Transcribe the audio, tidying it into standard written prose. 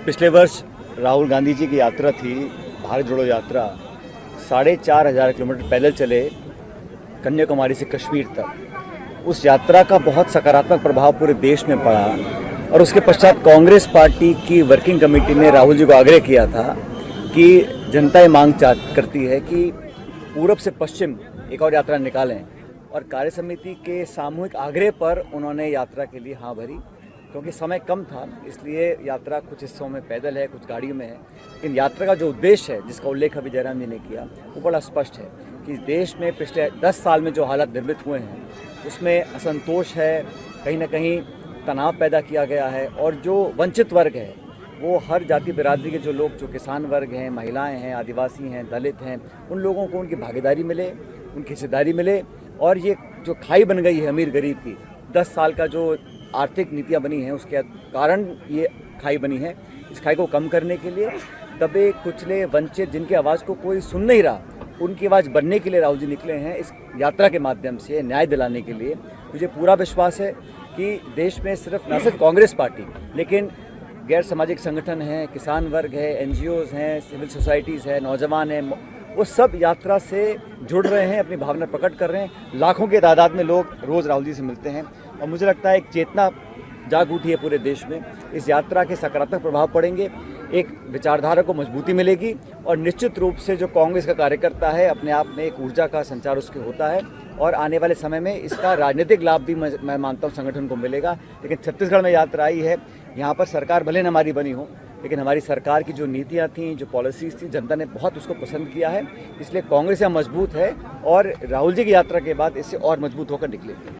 पिछले वर्ष राहुल गांधी जी की यात्रा थी, भारत जोड़ो यात्रा। 4,500 किलोमीटर पैदल चले कन्याकुमारी से कश्मीर तक। उस यात्रा का बहुत सकारात्मक प्रभाव पूरे देश में पड़ा और उसके पश्चात कांग्रेस पार्टी की वर्किंग कमेटी ने राहुल जी को आग्रह किया था कि जनता ये मांग करती है कि पूरब से पश्चिम एक और यात्रा निकालें, और कार्य समिति के सामूहिक आग्रह पर उन्होंने यात्रा के लिए हाँ भरी। क्योंकि समय कम था, इसलिए यात्रा कुछ हिस्सों में पैदल है, कुछ गाड़ियों में है। लेकिन यात्रा का जो उद्देश्य है, जिसका उल्लेख अभी जयराम जी ने किया, वो बड़ा स्पष्ट है कि देश में पिछले 10 साल में जो हालात निर्मित हुए हैं उसमें असंतोष है, कहीं ना कहीं तनाव पैदा किया गया है। और जो वंचित वर्ग है, वो हर जाति बिरादरी के जो लोग, जो किसान वर्ग हैं, महिलाएं हैं, आदिवासी हैं, दलित हैं, उन लोगों को उनकी भागीदारी मिले, उनकी हिस्सेदारी मिले। और ये जो खाई बन गई है अमीर गरीब की, 10 साल का जो आर्थिक नीतियाँ बनी हैं उसके कारण ये खाई बनी है। इस खाई को कम करने के लिए दबे कुचले वंचित, जिनकी आवाज़ को कोई सुन नहीं रहा, उनकी आवाज़ बनने के लिए राहुल जी निकले हैं इस यात्रा के माध्यम से न्याय दिलाने के लिए। मुझे पूरा विश्वास है कि देश में न सिर्फ कांग्रेस पार्टी, लेकिन गैर सामाजिक संगठन हैं, किसान वर्ग है, NGOs हैं, सिविल सोसाइटीज़ है, नौजवान हैं, वो सब यात्रा से जुड़ रहे हैं, अपनी भावना प्रकट कर रहे हैं। लाखों की तादाद में लोग रोज़ राहुल जी से मिलते हैं और मुझे लगता है एक चेतना जाग उठी है पूरे देश में। इस यात्रा के सकारात्मक प्रभाव पड़ेंगे, एक विचारधारा को मजबूती मिलेगी और निश्चित रूप से जो कांग्रेस का कार्यकर्ता है, अपने आप में एक ऊर्जा का संचार उसके होता है और आने वाले समय में इसका राजनीतिक लाभ भी मैं मानता हूँ संगठन को मिलेगा। लेकिन छत्तीसगढ़ में यात्रा आई है, यहाँ पर सरकार भले न हमारी बनी हो, लेकिन हमारी सरकार की जो नीतियाँ थीं, जो पॉलिसीज़ थी, जनता ने बहुत उसको पसंद किया है। इसलिए कांग्रेस यहाँ मजबूत है और राहुल जी की यात्रा के बाद इससे और मजबूत होकर निकलेगी।